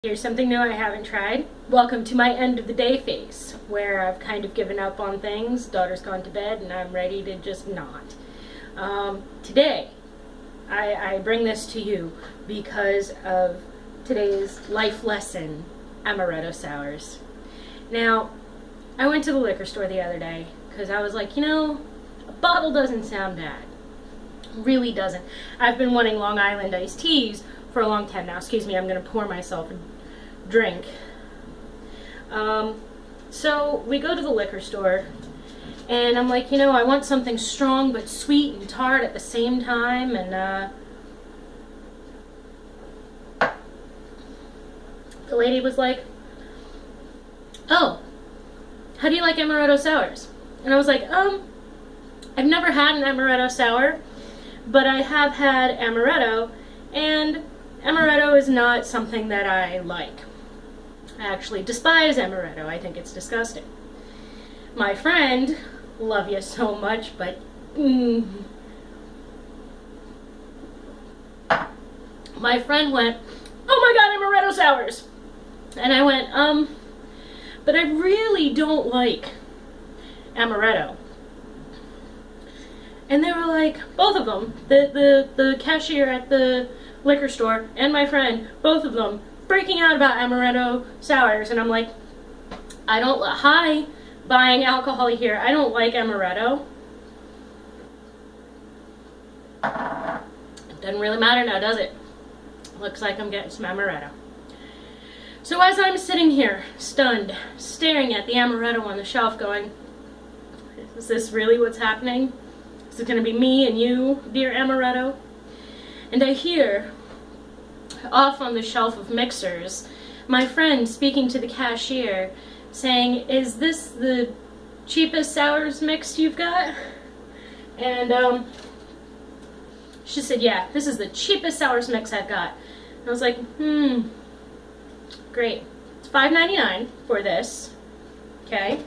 Here's something new I haven't tried. Welcome to my end of the day phase, where I've kind of given up on things. Daughter's gone to bed and I'm ready to just not. Today, I bring this to you because of today's life lesson, Amaretto sours. Now, I went to the liquor store the other day because I was like, a bottle doesn't sound bad. Really doesn't. I've been wanting Long Island iced teas for a long time now. Excuse me, I'm going to pour myself a drink. So we go to the liquor store and I'm like, I want something strong but sweet and tart at the same time, and the lady was like, "Oh, how do you like Amaretto sours?" And I was like, I've never had an Amaretto sour, but I have had Amaretto, and Amaretto is not something that I like. I actually despise Amaretto. I think it's disgusting. My friend, love you so much, but my friend went, "Oh my god, Amaretto sours!" And I went, but I really don't like Amaretto. And they were like, both of them, the cashier at the liquor store and my friend, both of them, freaking out about Amaretto sours. And I'm like, hi, buying alcohol here, I don't like Amaretto. It doesn't really matter now, does it? Looks like I'm getting some Amaretto. So as I'm sitting here, stunned, staring at the Amaretto on the shelf going, is this really what's happening? Is it going to be me and you, dear Amaretto? And I hear, off on the shelf of mixers, my friend speaking to the cashier, saying, "Is this the cheapest sours mix you've got?" And she said, "Yeah, this is the cheapest sours mix I've got." And I was like, great. It's $5.99 for this. Okay.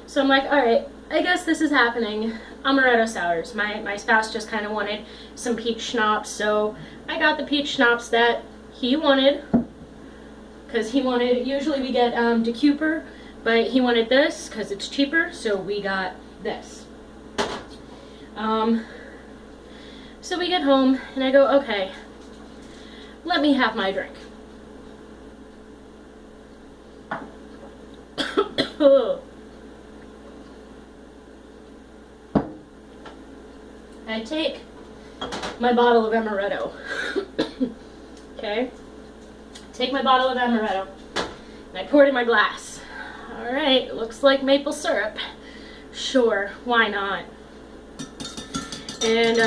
So I'm like, alright, I guess this is happening. Amaretto sours. My spouse just kind of wanted some peach schnapps, so I got the peach schnapps that he wanted, because he wanted, usually we get De Cooper, but he wanted this because it's cheaper, so we got this. So we get home and I go, okay, let me have my drink. I take my bottle of Amaretto. Okay? Take my bottle of Amaretto and I pour it in my glass. Alright, it looks like maple syrup. Sure, why not? And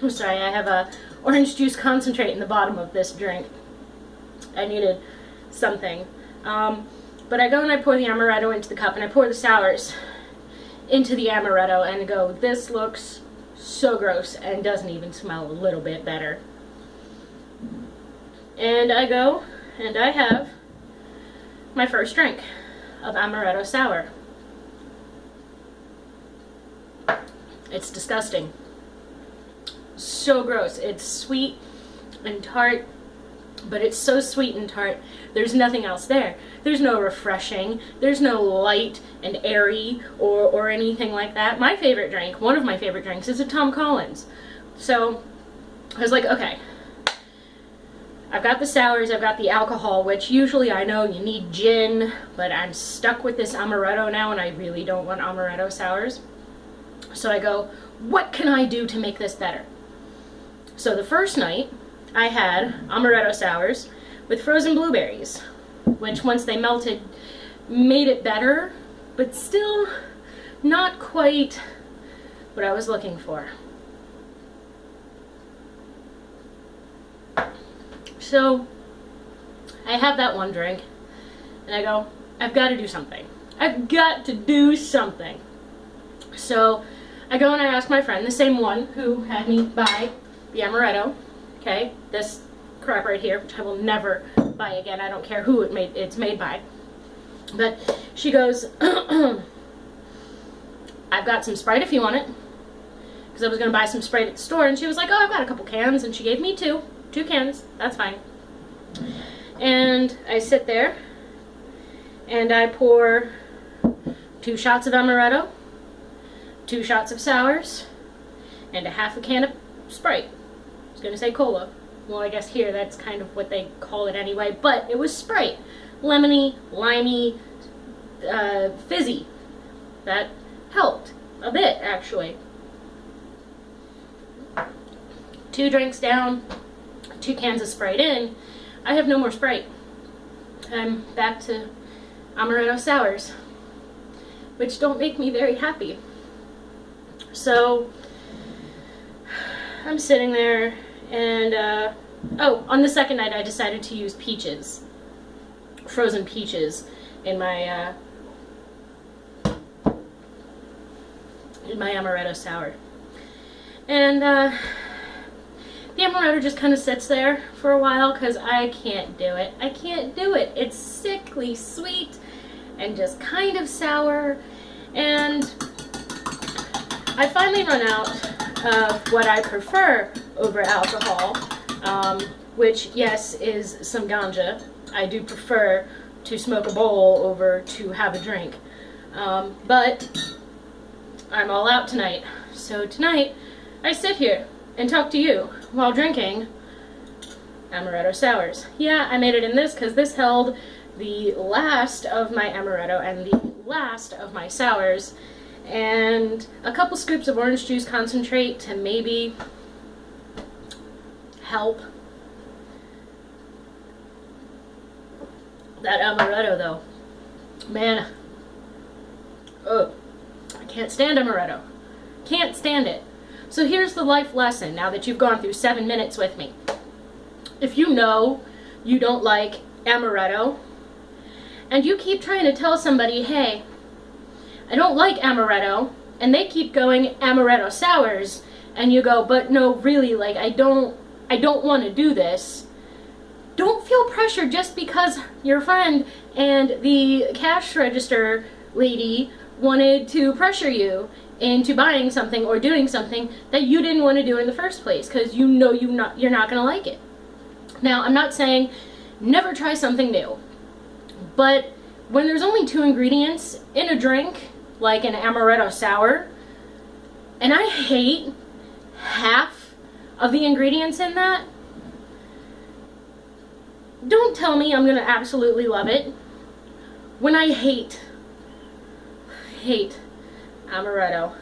I'm sorry, I have a orange juice concentrate in the bottom of this drink. I needed something. But I go and I pour the Amaretto into the cup and I pour the sours into the Amaretto and go, this looks so gross and doesn't even smell a little bit better. And I go and I have my first drink of Amaretto sour. It's disgusting. So gross. It's sweet and tart, but it's so sweet and tart, there's nothing else there. There's no refreshing, there's no light and airy or anything like that. My favorite drink, one of my favorite drinks, is a Tom Collins. So I was like, okay, I've got the sours, I've got the alcohol, which usually I know you need gin, but I'm stuck with this Amaretto now and I really don't want Amaretto sours. So I go, what can I do to make this better? So the first night, I had Amaretto sours with frozen blueberries, which once they melted, made it better, but still not quite what I was looking for. So I have that one drink, and I go, I've got to do something. I've got to do something. So I go and I ask my friend, the same one who had me buy the Amaretto, okay, this crap right here, which I will never buy again. I don't care who it's made by. But she goes, I've got some Sprite if you want it. Because I was going to buy some Sprite at the store. And she was like, oh, I've got a couple cans. And she gave me two 2 cans, that's fine. And I sit there and I pour 2 shots of Amaretto, 2 shots of sours, and a half a can of Sprite. I was gonna say cola. Well, I guess here that's kind of what they call it anyway, but it was Sprite. Lemony, limey, fizzy. That helped a bit, actually. 2 drinks down, 2 cans of Sprite in, I have no more Sprite. I'm back to Amaretto sours, which don't make me very happy. So I'm sitting there, and on the second night I decided to use peaches, frozen peaches, in my Amaretto sour. And the Amaretto just kind of sits there for a while because I can't do it. I can't do it. It's sickly sweet and just kind of sour, and I finally run out of what I prefer over alcohol, which, yes, is some ganja. I do prefer to smoke a bowl over to have a drink, but I'm all out tonight. So tonight I sit here and talk to you while drinking Amaretto sours. Yeah, I made it in this because this held the last of my Amaretto and the last of my sours, and a couple scoops of orange juice concentrate to maybe help. That Amaretto, though, man, oh, I can't stand Amaretto. Can't stand it. So here's the life lesson, now that you've gone through 7 minutes with me. If you know you don't like Amaretto, and you keep trying to tell somebody, hey, I don't like Amaretto, and they keep going Amaretto sours, and you go, but no, really, like, I don't want to do this. Don't feel pressured just because your friend and the cash register lady wanted to pressure you into buying something or doing something that you didn't want to do in the first place, because you know you're not going to like it. Now, I'm not saying never try something new, but when there's only 2 ingredients in a drink, like an Amaretto sour, and I hate half of the ingredients in that, don't tell me I'm going to absolutely love it when I hate Amaretto.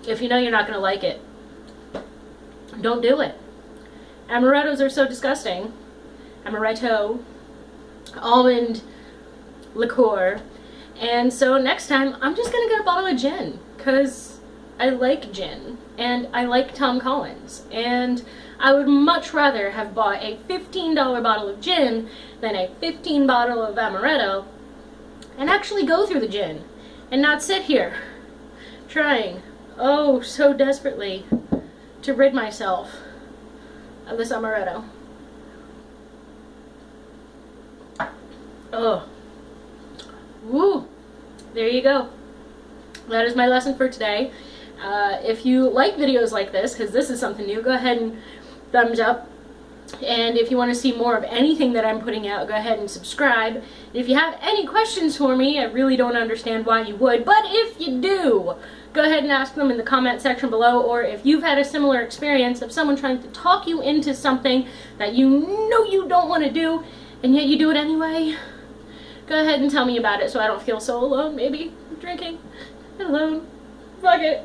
If you know you're not going to like it, don't do it. Amarettos are so disgusting. Amaretto, almond liqueur. And so next time, I'm just going to get a bottle of gin, because I like gin, and I like Tom Collins, and I would much rather have bought a $15 bottle of gin than a $15 bottle of Amaretto, and actually go through the gin, and not sit here trying, oh, so desperately, to rid myself of this Amaretto. Oh. Woo! There you go. That is my lesson for today. If you like videos like this, because this is something new, go ahead and thumbs up. And if you want to see more of anything that I'm putting out, go ahead and subscribe. If you have any questions for me, I really don't understand why you would, but if you do, go ahead and ask them in the comment section below. Or if you've had a similar experience of someone trying to talk you into something that you know you don't want to do, and yet you do it anyway, go ahead and tell me about it so I don't feel so alone, maybe, drinking alone. Fuck it.